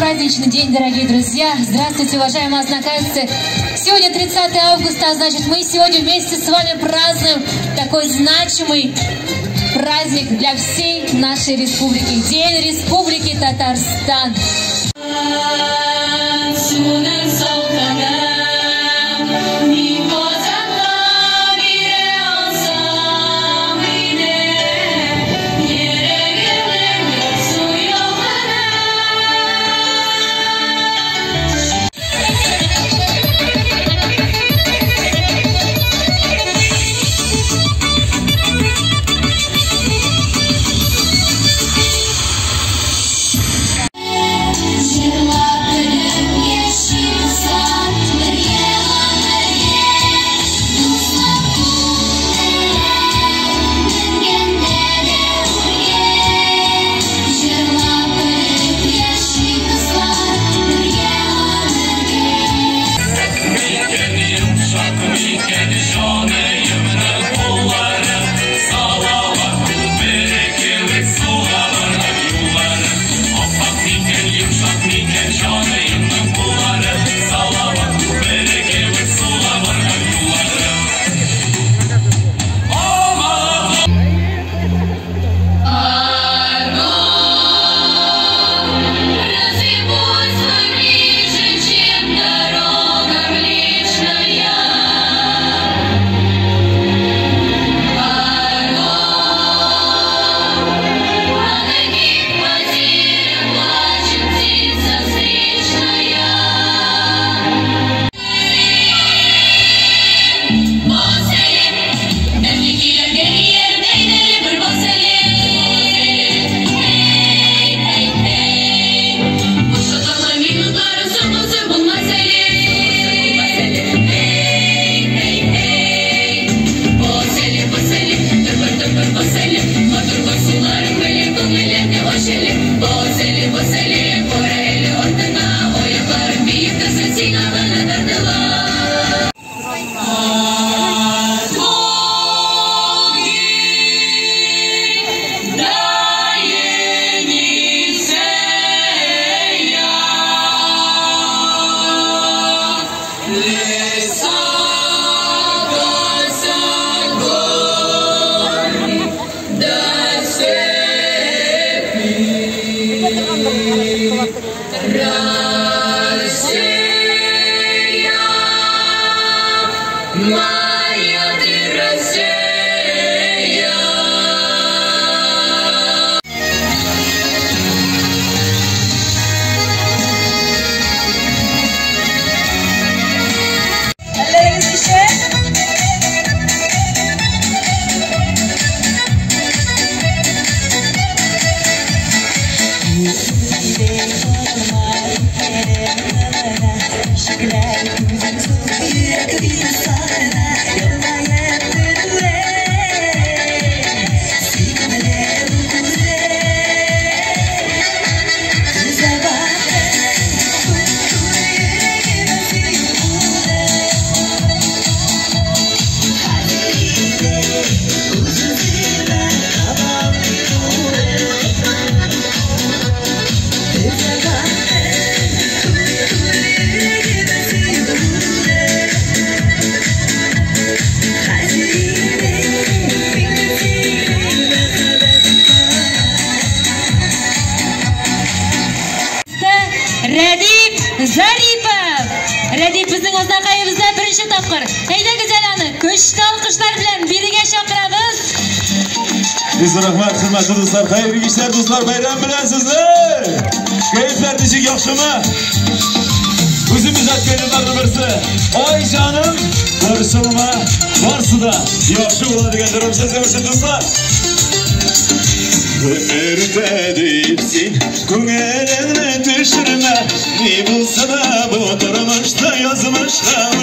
праздничный день, дорогие друзья. Здравствуйте, уважаемые однокурсники. Сегодня 30 августа, значит, мы сегодня вместе с вами празднуем такой значимый праздник для всей нашей республики. День Республики Татарстан. Radip bizning Oznaqayimizda birinchi topqir. Haydaga jalani ko'shki alqishlar bilan biriga chaqiramiz. Bizga rahmat, hurmatli do'stlar, xayrli ishlar do'stlar, bayram bilan sizlar. Kayflar nechik yaxshimi? O'zimiz aytganlarning birisi, Oyjonim ko'rishilma borsida yaxshi bo'ladigan darajada sevishli do'stlar. Ömürde deyipsin, ko'nglingni tushirma, ne bo'lsa da bu turmushda yozmishda